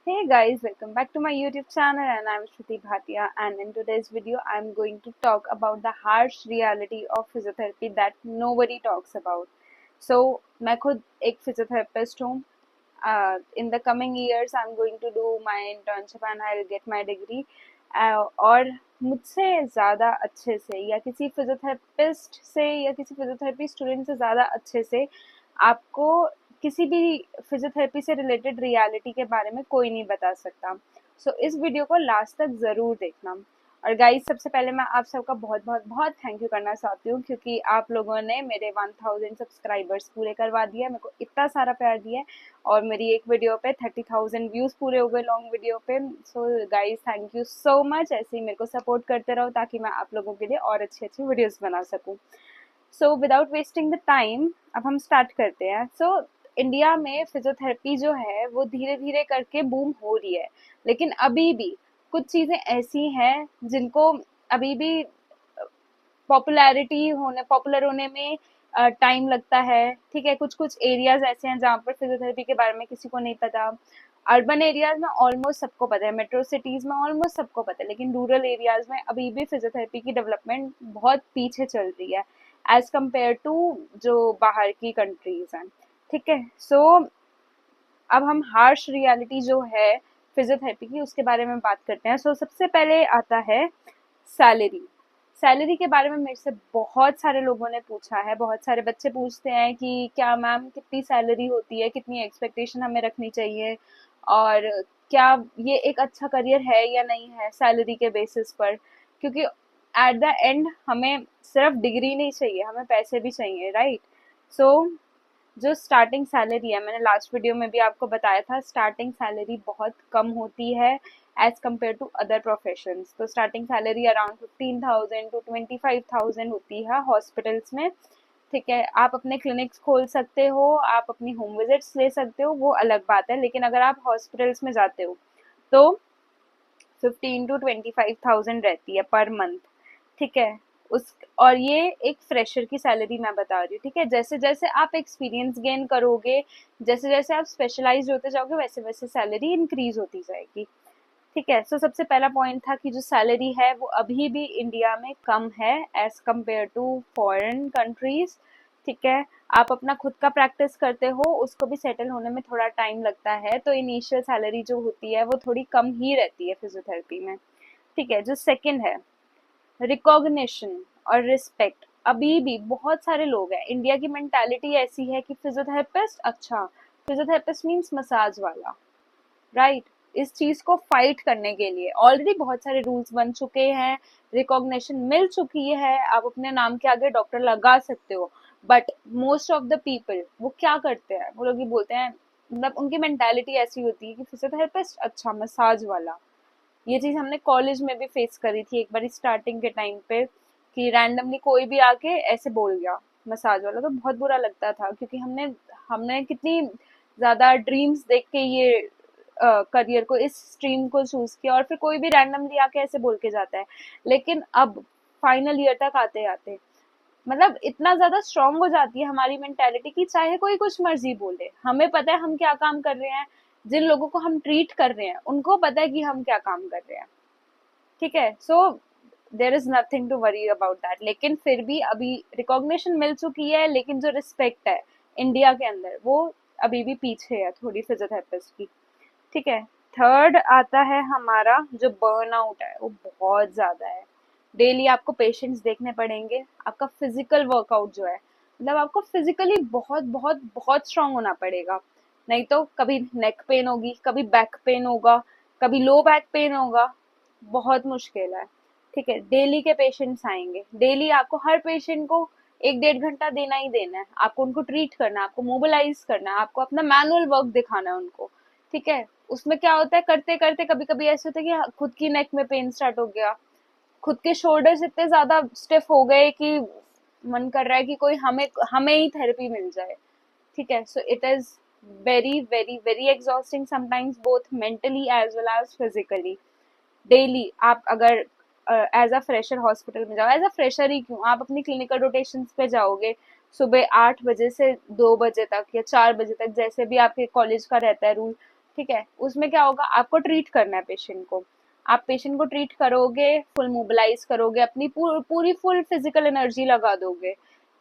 Hey guys, welcome back to my YouTube channel and I'm Shruti Bhatia, and in today's video I'm going to talk about the harsh reality of physiotherapy that nobody talks about. So मैं खुद एक physiotherapist हूँ. In the coming years I'm going to do my internship and I'll get my degree. और मुझसे ज़्यादा अच्छे से या किसी फिजियोथेरेपिस्ट से या किसी फिजियोथेरेपी स्टूडेंट से ज़्यादा अच्छे से आपको किसी भी फिजियोथेरेपी से रिलेटेड रियलिटी के बारे में कोई नहीं बता सकता. सो इस वीडियो को लास्ट तक ज़रूर देखना. और गाइस, सबसे पहले मैं आप सबका बहुत बहुत बहुत थैंक यू करना चाहती हूँ क्योंकि आप लोगों ने मेरे 1000 सब्सक्राइबर्स पूरे करवा दिए, मेरे को इतना सारा प्यार दिया है और मेरी एक वीडियो पे 30,000 व्यूज़ पूरे हो गए लॉन्ग वीडियो पे. So guys, thank you so much. ऐसे ही मेरे को सपोर्ट करते रहो ताकि मैं आप लोगों के लिए और अच्छी अच्छी वीडियोज़ बना सकूँ. So without wasting the time अब हम स्टार्ट करते हैं. सो इंडिया में फिजियोथेरेपी जो है वो धीरे धीरे करके बूम हो रही है, लेकिन अभी भी कुछ चीज़ें ऐसी हैं जिनको अभी भी पॉपुलर होने में टाइम लगता है. ठीक है, कुछ कुछ एरियाज ऐसे हैं जहाँ पर फिजियोथेरेपी के बारे में किसी को नहीं पता. अर्बन एरियाज में ऑलमोस्ट सबको पता है, मेट्रो सिटीज में ऑलमोस्ट सबको पता है, लेकिन रूरल एरियाज में अभी भी फिजियोथेरेपी की डेवलपमेंट बहुत पीछे चल रही है एज कम्पेयर टू जो बाहर की कंट्रीज हैं. ठीक है, सो अब हम हार्श रियलिटी जो है फिजियोथेरेपी की उसके बारे में बात करते हैं. सो सबसे पहले आता है सैलरी. सैलरी के बारे में मेरे से बहुत सारे लोगों ने पूछा है, बहुत सारे बच्चे पूछते हैं कि क्या मैम कितनी सैलरी होती है, कितनी एक्सपेक्टेशन हमें रखनी चाहिए और क्या ये एक अच्छा करियर है या नहीं है सैलरी के बेसिस पर. क्योंकि एट द एंड हमें सिर्फ डिग्री नहीं चाहिए, हमें पैसे भी चाहिए, राइट. सो जो स्टार्टिंग सैलरी है, मैंने लास्ट वीडियो में भी आपको बताया था, स्टार्टिंग सैलरी बहुत कम होती है as compare to other professions. तो स्टार्टिंग सैलरी अराउंड 15,000 to 25,000 होती है हॉस्पिटल्स में. ठीक है, आप अपने क्लिनिक्स खोल सकते हो, आप अपनी होम विजिट्स ले सकते हो, वो अलग बात है. लेकिन अगर आप हॉस्पिटल्स में जाते हो तो 15,000 to 25,000 रहती है पर मंथ. ठीक है, उस और ये एक फ्रेशर की सैलरी मैं बता रही हूँ. ठीक है, जैसे जैसे आप एक्सपीरियंस गेन करोगे, जैसे जैसे आप स्पेशलाइज होते जाओगे, वैसे वैसे सैलरी इंक्रीज होती जाएगी. ठीक है, सो सबसे पहला पॉइंट था कि जो सैलरी है वो अभी भी इंडिया में कम है as compare to foreign countries. ठीक है, आप अपना खुद का प्रैक्टिस करते हो, उसको भी सेटल होने में थोड़ा टाइम लगता है, तो इनिशियल सैलरी जो होती है वो थोड़ी कम ही रहती है फिजियोथेरेपी में. ठीक है, जो सेकंड है रिकॉग्निशन और रिस्पेक्ट. अभी भी बहुत सारे लोग हैं, इंडिया की मेंटालिटी ऐसी है कि फिजियोथेरेपिस्ट, अच्छा फिजियोथेरेपिस्ट मीन्स मसाज वाला, राइट. इस चीज को फाइट करने के लिए ऑलरेडी बहुत सारे रूल्स बन चुके हैं, रिकॉग्निशन मिल चुकी है, आप अपने नाम के आगे डॉक्टर लगा सकते हो. But most of the people वो क्या करते हैं, वो लोग ये बोलते हैं, मतलब उनकी मेंटालिटी ऐसी होती है कि फिजियोथेरेपिस्ट, अच्छा मसाज वाला. ये चीज हमने कॉलेज में भी फेस करी थी एक बार स्टार्टिंग के टाइम पे, कि रैंडमली कोई भी आके ऐसे बोल गया मसाज वाला, तो बहुत बुरा लगता था क्योंकि हमने हमने कितनी ज्यादा ड्रीम्स देख के ये करियर को, इस स्ट्रीम को चूज किया, और फिर कोई भी रैंडमली आके ऐसे बोल के जाता है. लेकिन अब फाइनल ईयर तक आते आते मतलब इतना ज्यादा स्ट्रांग हो जाती है हमारी मेंटेलिटी कि चाहे कोई कुछ मर्जी बोले, हमें पता है हम क्या काम कर रहे हैं, जिन लोगों को हम ट्रीट कर रहे हैं उनको पता है कि हम क्या काम कर रहे हैं. ठीक है, so there is nothing to worry about that. लेकिन फिर भी अभी रिकॉग्निशन मिल चुकी है, लेकिन जो रिस्पेक्ट है इंडिया के अंदर वो अभी भी पीछे है थोड़ी फिजियोथेरेपिस्ट की. ठीक है, थर्ड आता है हमारा जो बर्नआउट है, वो बहुत ज्यादा है. डेली आपको पेशेंट्स देखने पड़ेंगे, आपका फिजिकल वर्कआउट जो है, मतलब आपको फिजिकली बहुत बहुत बहुत स्ट्रांग होना पड़ेगा. नहीं तो कभी नेक पेन होगी, कभी बैक पेन होगा, कभी लो बैक पेन होगा, बहुत मुश्किल है. ठीक है, डेली के पेशेंट्स आएंगे, डेली आपको हर पेशेंट को 1-1.5 घंटा देना ही देना है, आपको उनको ट्रीट करना है, आपको मोबिलाइज करना है, आपको अपना मैनुअल वर्क दिखाना है उनको. ठीक है, उसमें क्या होता है, करते करते कभी कभी ऐसे होता है कि खुद की नेक में पेन स्टार्ट हो गया, खुद के शोल्डर्स इतने ज्यादा स्टिफ हो गए कि मन कर रहा है कि कोई हमें हमें ही थेरेपी मिल जाए. ठीक है, so it is very very very exhausting sometimes, both mentally as well as physically. Daily आप अगर एज अ फ्रेशर हॉस्पिटल में जाओ, एज अ फ्रेशर ही क्यों, आप अपनी क्लिनिकल रोटेशंस पे जाओगे सुबह 8 बजे से 2 बजे तक या 4 बजे तक, जैसे भी आपके कॉलेज का रहता है रूल, ठीक है, उसमें क्या होगा, आपको ट्रीट करना है पेशेंट को। आप पेशेंट को ट्रीट करोगे, फुल मोबिलाइज करोगे, अपनी पूरी फुल फिजिकल एनर्जी लगा दोगे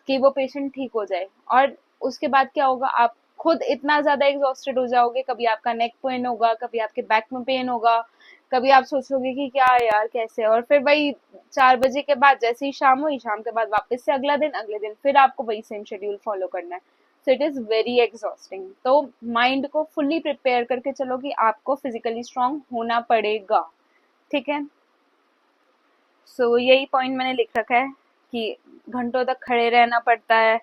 कि वो पेशेंट ठीक हो जाए। और उसके बाद क्या होगा, आप खुद इतना ज्यादा एग्जॉस्टेड हो जाओगे, कभी आपका नेक पेन होगा, कभी आपके बैक में पेन होगा, कभी आप सोचोगे कि क्या है यार कैसे, और फिर वही 4 बजे के बाद जैसे ही शाम हुई, शाम के बाद वापस से अगले दिन फिर आपको वही सेम शेड्यूल फॉलो करना है। So it is very exhausting. तो माइंड को फुल्ली प्रिपेयर करके चलो कि आपको फिजिकली स्ट्रांग होना पड़ेगा। ठीक है, सो यही पॉइंट मैंने लिख रखा है कि घंटों तक खड़े रहना पड़ता है।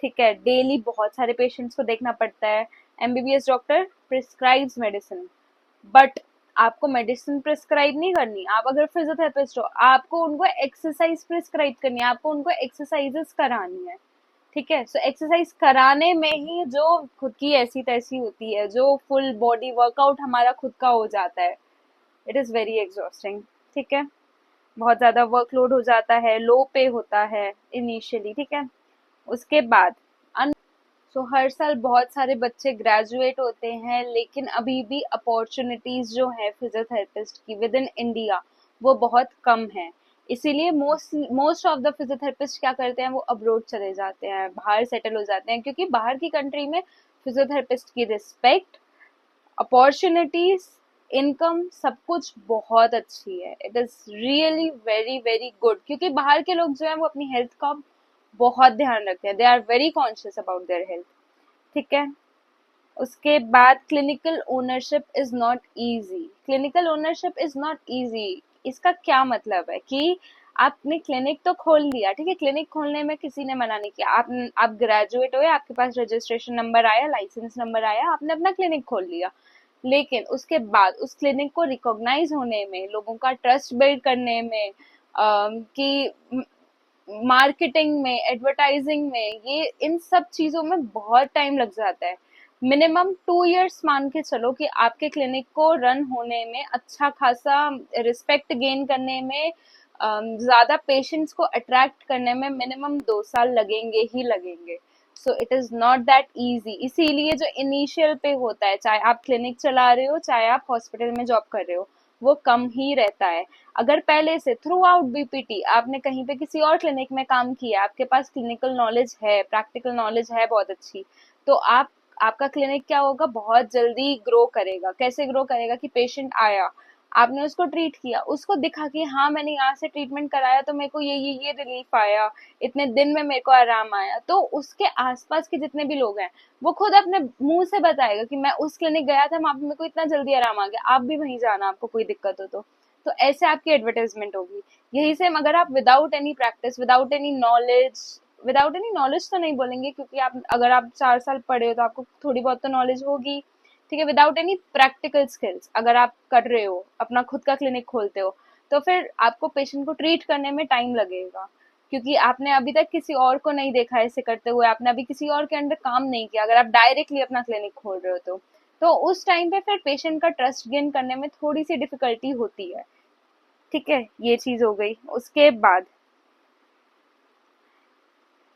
ठीक है, डेली बहुत सारे पेशेंट्स को देखना पड़ता है। MBBS doctor prescribes medicine, but आपको मेडिसिन प्रिस्क्राइब नहीं करनी। आप अगर फिजियोथेरेपिस्ट हो, आपको उनको एक्सरसाइज प्रिस्क्राइब करनी है, आपको उनको एक्सरसाइजेस करानी है। ठीक है, सो एक्सरसाइज कराने में ही जो खुद की ऐसी तैसी होती है, जो फुल बॉडी वर्कआउट हमारा खुद का हो जाता है, इट इज वेरी एग्जॉस्टिंग। ठीक है, बहुत ज्यादा वर्कलोड हो जाता है, लो पे होता है इनिशियली। ठीक है, उसके बाद सो हर साल बहुत सारे बच्चे ग्रेजुएट होते हैं, लेकिन अभी भी अपॉर्चुनिटीज जो है फिजियोथेरेपिस्ट की विद इन इंडिया वो बहुत कम है। इसीलिए मोस्ट ऑफ द फिजियोथेरेपिस्ट क्या करते हैं, वो अब्रोड चले जाते हैं, बाहर सेटल हो जाते हैं, क्योंकि बाहर की कंट्री में फिजियोथेरेपिस्ट की रिस्पेक्ट, अपॉर्चुनिटीज, इनकम सब कुछ बहुत अच्छी है। It is really very very good, क्योंकि बाहर के लोग जो है वो अपनी हेल्थ का बहुत ध्यान रखते हैं, they are very conscious about their health. ठीक है, उसके बाद clinical ownership is not easy. Clinical ownership is not easy, इसका क्या मतलब है कि आपने क्लिनिक तो खोल लिया, ठीक है, क्लिनिक खोलने में किसी ने मना नहीं किया, आप ग्रेजुएट हुए, आपके पास रजिस्ट्रेशन नंबर आया, लाइसेंस नंबर आया, आपने अपना क्लिनिक खोल लिया। लेकिन उसके बाद उस क्लिनिक को रिकॉग्नाइज होने में, लोगों का ट्रस्ट बिल्ड करने में, कि मार्केटिंग में, एडवर्टाइजिंग में, ये इन सब चीजों में बहुत टाइम लग जाता है। मिनिमम 2 इयर्स मान के चलो कि आपके क्लिनिक को रन होने में, अच्छा खासा रिस्पेक्ट गेन करने में, ज्यादा पेशेंट्स को अट्रैक्ट करने में मिनिमम 2 साल लगेंगे ही लगेंगे। सो it is not that easy. इसीलिए जो इनिशियल पे होता है, चाहे आप क्लिनिक चला रहे हो, चाहे आप हॉस्पिटल में जॉब कर रहे हो, वो कम ही रहता है। अगर पहले से थ्रू आउट बीपीटी आपने कहीं पे किसी और क्लिनिक में काम किया, आपके पास क्लिनिकल नॉलेज है, प्रैक्टिकल नॉलेज है बहुत अच्छी, तो आपका क्लिनिक क्या होगा, बहुत जल्दी ग्रो करेगा। कैसे ग्रो करेगा कि पेशेंट आया, आपने उसको ट्रीट किया, उसको दिखा कि हाँ मैंने यहाँ से ट्रीटमेंट कराया तो मेरे को ये रिलीफ आया, इतने दिन में मेरे को आराम आया, तो उसके आसपास के जितने भी लोग हैं वो खुद अपने मुंह से बताएगा कि मैं उस क्लिनिक गया था, वहां पे मेरे को इतना जल्दी आराम आ गया, आप भी वहीं जाना आपको कोई दिक्कत हो तो ऐसे आपकी एडवर्टाइजमेंट होगी। यही सेम अगर आप without any practice, without any knowledge तो नहीं बोलेंगे, क्योंकि आप अगर आप 4 साल पढ़े हो तो आपको थोड़ी बहुत तो नॉलेज होगी। ठीक है, विदाउट एनी प्रैक्टिकल स्किल्स अगर आप कर रहे हो, अपना खुद का क्लिनिक खोलते हो, तो फिर आपको पेशेंट को ट्रीट करने में टाइम लगेगा, क्योंकि आपने अभी तक किसी और को नहीं देखा ऐसे करते हुए, आपने अभी किसी और के अंडर काम नहीं किया, अगर आप डायरेक्टली अपना क्लिनिक खोल रहे हो तो उस टाइम पे फिर पेशेंट का ट्रस्ट गेन करने में थोड़ी सी डिफिकल्टी होती है। ठीक है, ये चीज हो गई।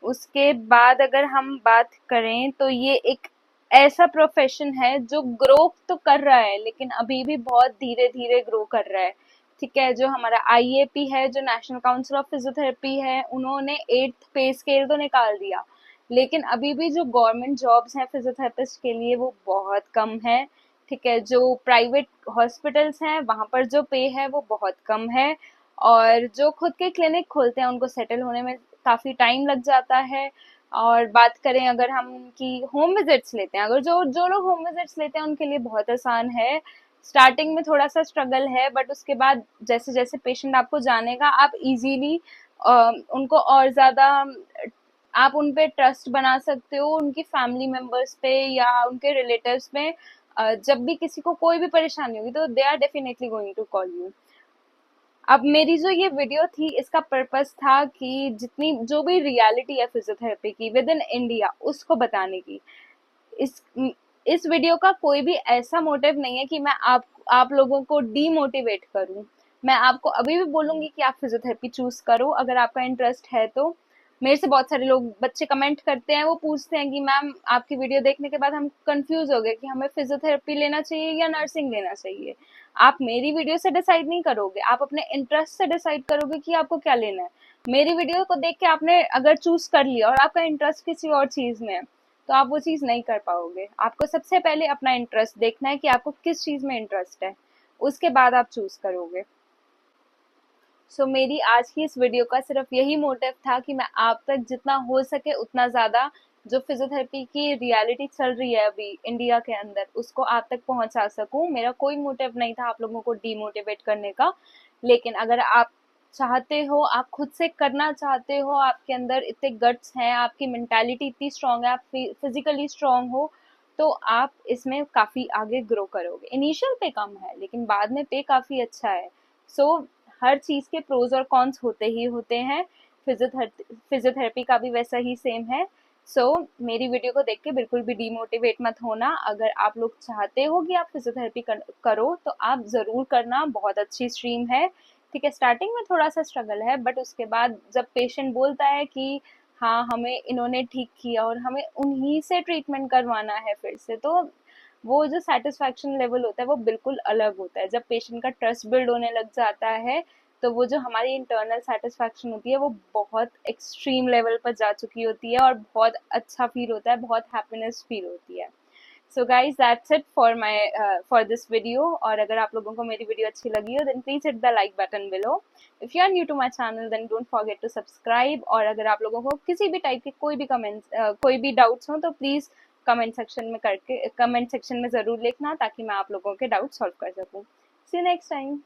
उसके बाद अगर हम बात करें तो ये एक ऐसा प्रोफेशन है जो ग्रो तो कर रहा है, लेकिन अभी भी बहुत धीरे धीरे ग्रो कर रहा है। ठीक है, जो हमारा आईएपी है, जो नेशनल काउंसिल ऑफ फिजियोथेरेपी है, उन्होंने 8th पे स्केल तो निकाल दिया, लेकिन अभी भी जो गवर्नमेंट जॉब्स हैं फिजियोथेरेपिस्ट के लिए वो बहुत कम है। ठीक है, जो प्राइवेट हॉस्पिटल्स हैं वहां पर जो पे है वो बहुत कम है, और जो खुद के क्लिनिक खोलते हैं उनको सेटल होने में काफी टाइम लग जाता है। और बात करें अगर हम कि होम विजिट्स लेते हैं, अगर जो जो लोग होम विजिट्स लेते हैं उनके लिए बहुत आसान है। स्टार्टिंग में थोड़ा सा स्ट्रगल है, बट उसके बाद जैसे जैसे पेशेंट आपको जानेगा, आप इजीली उनको और ज्यादा, आप उन पे ट्रस्ट बना सकते हो, उनकी फैमिली मेंबर्स पे या उनके रिलेटिव्स में। जब भी किसी को कोई भी परेशानी होगी तो they are definitely going to call you. अब मेरी जो ये वीडियो थी, इसका पर्पस था कि जितनी जो भी रियलिटी है फिजियोथेरेपी की विद इन इंडिया, उसको बताने की। इस इस वीडियो का कोई भी ऐसा मोटिव नहीं है कि मैं आप लोगों को डीमोटिवेट करूं। मैं आपको अभी भी बोलूंगी कि आप फिजियोथेरेपी चूज करो अगर आपका इंटरेस्ट है तो। मेरे से बहुत सारे लोग बच्चे कमेंट करते हैं, वो पूछते हैं कि मैम आपकी वीडियो देखने के बाद हम कंफ्यूज हो गए कि हमें फिजियोथेरेपी लेना चाहिए या नर्सिंग लेना चाहिए। आप मेरी वीडियो से डिसाइड नहीं करोगे, आप अपने इंटरेस्ट से डिसाइड करोगे कि आपको क्या लेना है। मेरी वीडियो को देख के आपने अगर चूज कर लिया और आपका इंटरेस्ट किसी और चीज में है, तो आप वो चीज नहीं कर पाओगे। आपको सबसे पहले अपना इंटरेस्ट देखना है कि आपको किस चीज में इंटरेस्ट है, उसके बाद आप चूज करोगे। मेरी आज की इस वीडियो का सिर्फ यही मोटिव था कि मैं आप तक जितना हो सके उतना ज़्यादा जो फिजियोथेरेपी की रियलिटी चल रही है अभी इंडिया के अंदर, उसको आप तक पहुंचा सकूं। मेरा कोई मोटिव नहीं था आप लोगों को डीमोटिवेट करने का। लेकिन अगर आप चाहते हो, आप खुद से करना चाहते हो, आपके अंदर इतने गट्स हैं, आपकी मेंटालिटी इतनी स्ट्रांग है, आप फिजिकली स्ट्रांग हो, तो आप इसमें काफ़ी आगे ग्रो करोगे। इनिशियल पे कम है लेकिन बाद में पे काफ़ी अच्छा है। सो हर चीज के प्रोज और कॉन्स होते ही होते हैं। फिजियोथेरेपी का भी वैसा ही सेम है। मेरी वीडियो को देख के बिल्कुल भी डीमोटिवेट मत होना। अगर आप लोग चाहते हो कि आप फिजियोथेरेपी करो तो आप जरूर करना, बहुत अच्छी स्ट्रीम है। ठीक है, स्टार्टिंग में थोड़ा सा स्ट्रगल है, बट उसके बाद जब पेशेंट बोलता है कि हाँ हमें इन्होंने ठीक किया और हमें उन्हीं से ट्रीटमेंट करवाना है फिर से, तो वो जो सेटिस्फैक्शन लेवल होता है वो बिल्कुल अलग होता है। जब पेशेंट का ट्रस्ट बिल्ड होने लग जाता है, तो वो जो हमारी इंटरनल सेटिस्फैक्शन होती है वो बहुत एक्सट्रीम लेवल पर जा चुकी होती है और बहुत अच्छा फील होता है, बहुत हैप्पीनेस फील होती है। So guys that's it for my for this video. और अगर आप लोगों को मेरी वीडियो अच्छी लगी हो then please hit the like button below. If you are new to my channel then don't forget to subscribe. और अगर आप लोगों को किसी भी टाइप के कोई भी कमेंट्स कोई भी डाउट्स हो तो प्लीज कमेंट सेक्शन में जरूर लिखना, ताकि मैं आप लोगों के डाउट सॉल्व कर सकूं। सी यू नेक्स्ट टाइम।